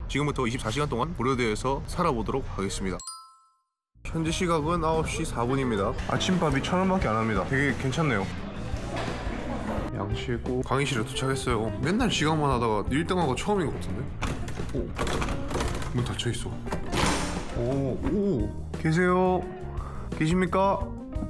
지금부터 24시간 동안 고려대에서 살아보도록 하겠습니다. 현재 시각은 9시 4분입니다 아침밥이 1,000원밖에 안 합니다. 되게 괜찮네요. 양치했고 강의실에 도착했어요. 맨날 지각만 하다가 1등하고 처음인 것 같은데? 오, 문 닫혀있어. 오, 계세요? 계십니까?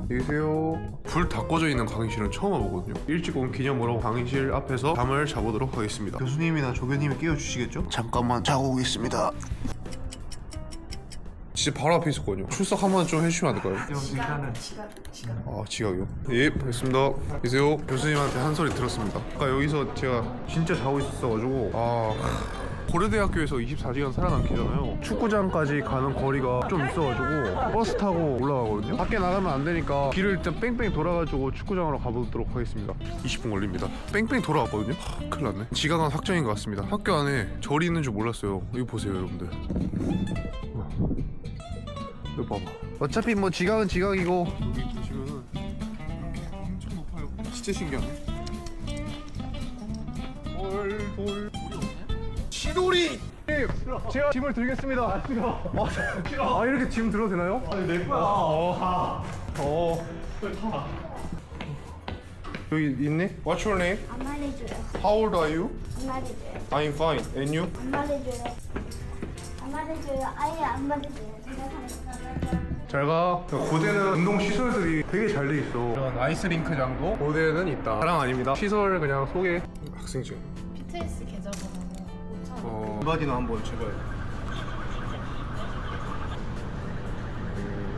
계세요? 불 다 꺼져 있는 강의실은 처음 와보거든요. 일찍 온 기념으로 강의실 앞에서 잠을 자보도록 하겠습니다. 교수님이나 조교님이 깨워주시겠죠? 잠깐만 자고 오겠습니다. 진짜 바로 앞에 있었거든요. 출석 한 번 좀 해주시면 안 될까요? 지각. 아, 지각이요? 예, 알겠습니다. 계세요? 교수님한테 한 소리 들었습니다. 아까 여기서 제가 진짜 자고 있었어가지고 고려대학교에서 24시간 살아남기잖아요. 축구장까지 가는 거리가 좀 있어가지고 버스 타고 올라가거든요. 밖에 나가면 안 되니까 길을 일단 뺑뺑 돌아가지고 축구장으로 가보도록 하겠습니다. 20분 걸립니다. 뺑뺑 돌아왔거든요. 큰일 났네. 지각은 확정인 것 같습니다. 학교 안에 절이 있는 줄 몰랐어요. 이거 보세요, 여러분들. 이거 봐봐. 어차피 뭐 지각은 지각이고. 여기 보시면은 이렇게 엄청 높아요. 진짜 신기하네. 헐. 시돌이! 제가 짐을 들겠습니다. 이렇게 짐 들어도 되나요? 아니, 내 거야. 여기 있네? What's your name? 안 말해줘요. How old are you? 안 말해줘요. I'm fine. And you? 안 말해줘요. 안 말해줘요. 아예 안 말해줘요. 생각하니까. 잘 가. 고대는 운동 시설들이 되게 잘 돼 있어. 이런 아이스링크장도 고대는 있다. 자랑 아닙니다. 시설 그냥 소개. 학생증. BTS 계좌번호 5,000원. 이바디나 한번 제발.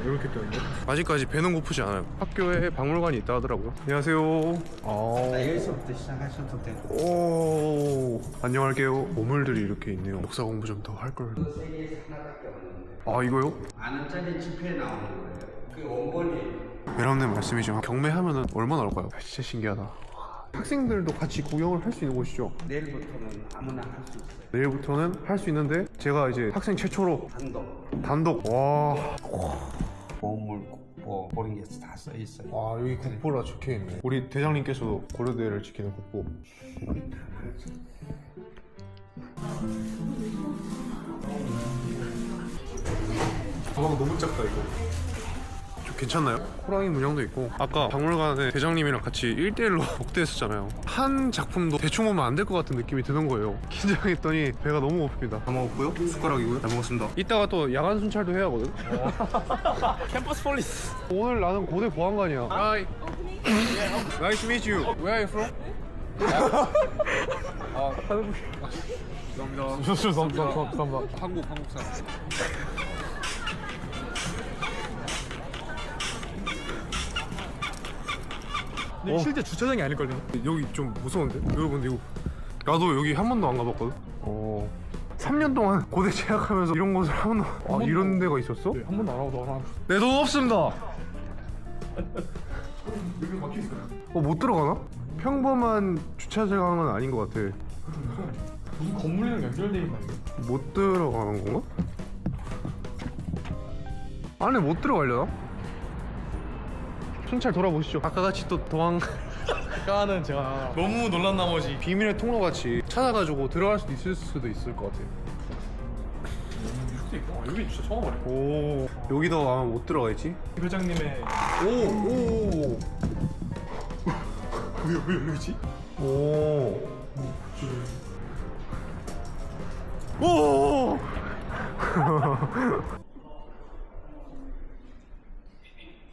이렇게 뜨는데? 아직까지 배는 고프지 않아요. 학교에 박물관이 있다 하더라고요. 안녕하세요. 여기서부터 시작하셔도 되고. 오, 안녕할게요. 보물들이 이렇게 있네요. 역사 공부 좀 더 할 걸. 세계에서 하나밖에 없는데 아, 이거요? 만 원짜리 지폐에 나오는 거예요. 그게 원본이에요. 여러분들 말씀이지만 경매하면은 얼마나 나올까요? 진짜 신기하다. 학생들도 같이 구경을 할 수 있는 곳이죠. 내일부터는 아무나 할 수 있어요. 내일부터는 할 수 있는데 제가 이제 학생 최초로 단독. 와. 보물 국보 그런 게 다 써 있어요. 아, 여기 국보라 적혀있네. 우리 대장님께서도 고려대를 지키는 국보. 가방 너무 작다 이거. 좀 괜찮나요? 호랑이 문양도 있고. 아까 박물관에 대장님이랑 같이 1대1로 복대했었잖아요. 한 작품도 대충 오면 안 될 것 같은 느낌이 드는 거예요. 긴장했더니 배가 너무 고픕니다. 다 먹었고요. 숟가락이고요. 잘 먹었습니다. 이따가 또 야간 순찰도 해야 하거든. 캠퍼스 폴리스. 오늘 나는 고대 보안관이야. Hi. Nice to meet you. Where are you from? 감사합니다. 한국 사람. 근데 실제 주차장이 아닐걸요? 여기 좀 무서운데? 여러분 이거 나도 여기 한 번도 안 가봤거든? 3년 동안 고대 재학하면서 이런 곳을 한 번도 이런 데가 있었어? 네, 한 번도 안 하고 나와. 내 돈 없습니다! 여기 막혀있어요. 못 들어가나? 평범한 주차장은 아닌 것 같아. 무슨 건물이랑 연결돼 있나 이거? 못 들어가는 건가? 안에 못 들어가려나? 순찰 돌아보시죠. 아까같이 또 아까는 제가 너무 놀란 나머지 비밀의 통로같이 찾아가지고 들어갈 수도 있을 것 같아. 수도 있고 여기 진짜 처음 알아요. 오, 여기도 아마 못 들어가겠지? 회장님의 오. 왜 열리지? 오. 오.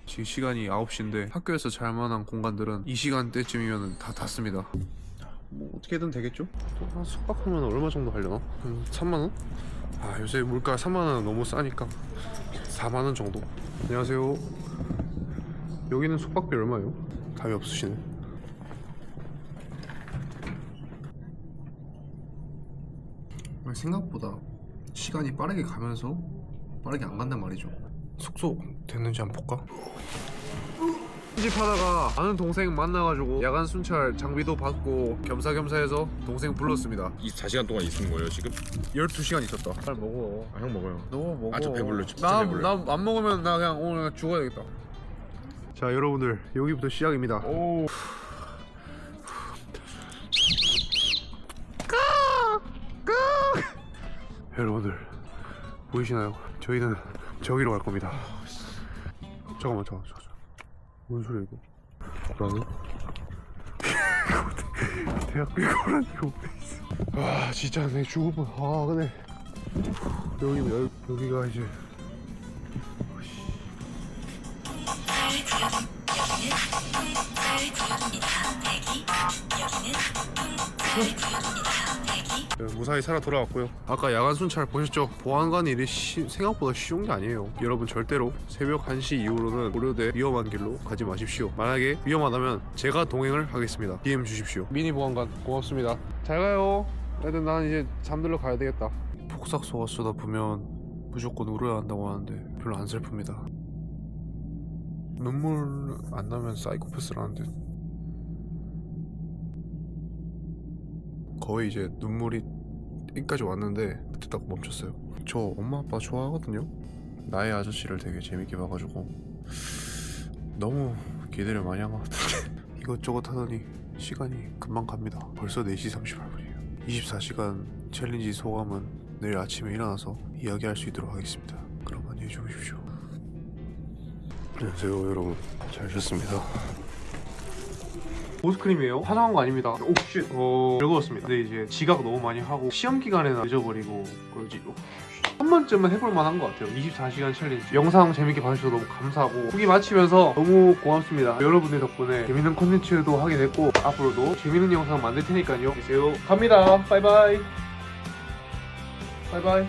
지금 시간이 9시인데 학교에서 잘 만한 공간들은 이 시간대쯤이면 다 닫습니다. 뭐 어떻게든 되겠죠? 한 숙박하면 얼마 정도 하려나? 3만원? 아, 요새 물가 3만원은 너무 싸니까 4만원 정도. 안녕하세요. 여기는 숙박비 얼마예요? 답이 없으시네. 생각보다 시간이 빠르게 가면서 빠르게 안 간단 말이죠. 숙소 됐는지 한번 볼까? 편집하다가 아는 동생 만나가지고 야간 순찰 장비도 받고 겸사겸사해서 동생 불렀습니다. 24시간 동안 있는 거예요 지금? 12시간 있었다. 잘 먹어. 아, 형 먹어요. 너 먹어. 아, 저 배불러. 진짜 배불러. 나 안 먹으면 나 그냥 오늘 죽어야겠다. 자, 여러분들 여기부터 시작입니다. 오. 여러분들 보이시나요? 저희는 저기로 갈 겁니다. 잠깐만. 뭔 소리야 이거? 고라니? 대학교에 고라니가 없대 있어. 와 진짜 내 죽을 뻔. 아 근데 여기가 이제 무사히 살아 돌아왔고요. 아까 야간 순찰 보셨죠? 보안관 일이 생각보다 쉬운 게 아니에요. 여러분 절대로 새벽 1시 이후로는 고려대 위험한 길로 가지 마십시오. 만약에 위험하다면 제가 동행을 하겠습니다. DM 주십시오. 미니 보안관 고맙습니다. 잘 가요. 하여튼 난 이제 잠들러 가야 되겠다. 폭삭소가 쏟아부면 무조건 울어야 한다고 하는데 별로 안 슬픕니다. 눈물 안 나면 사이코패스라는 듯. 거의 이제 눈물이 여기까지 왔는데 그때 딱 멈췄어요. 저 엄마 아빠 좋아하거든요. 나의 아저씨를 되게 재밌게 봐가지고 너무 기대를 많이 한 것 같은데 이것저것 하더니 시간이 금방 갑니다. 벌써 4시 38분이에요 24시간 챌린지 소감은 내일 아침에 일어나서 이야기할 수 있도록 하겠습니다. 그럼 안녕히 주무십시오. 안녕하세요 여러분. 잘 잤습니다. 보스크림이에요? 화장한 거 아닙니다. 오 쉣. 즐거웠습니다. 근데 이제 지각 너무 많이 하고 시험 기간에는 잊어버리고 그러지. 한 번쯤은 해볼 만한 것 같아요. 24시간 챌린지. 영상 재밌게 봐주셔서 너무 감사하고 후기 마치면서 너무 고맙습니다. 여러분들 덕분에 재밌는 콘텐츠도 하게 됐고 앞으로도 재밌는 영상 만들 테니까요. 계세요. 갑니다. 바이바이. 바이바이.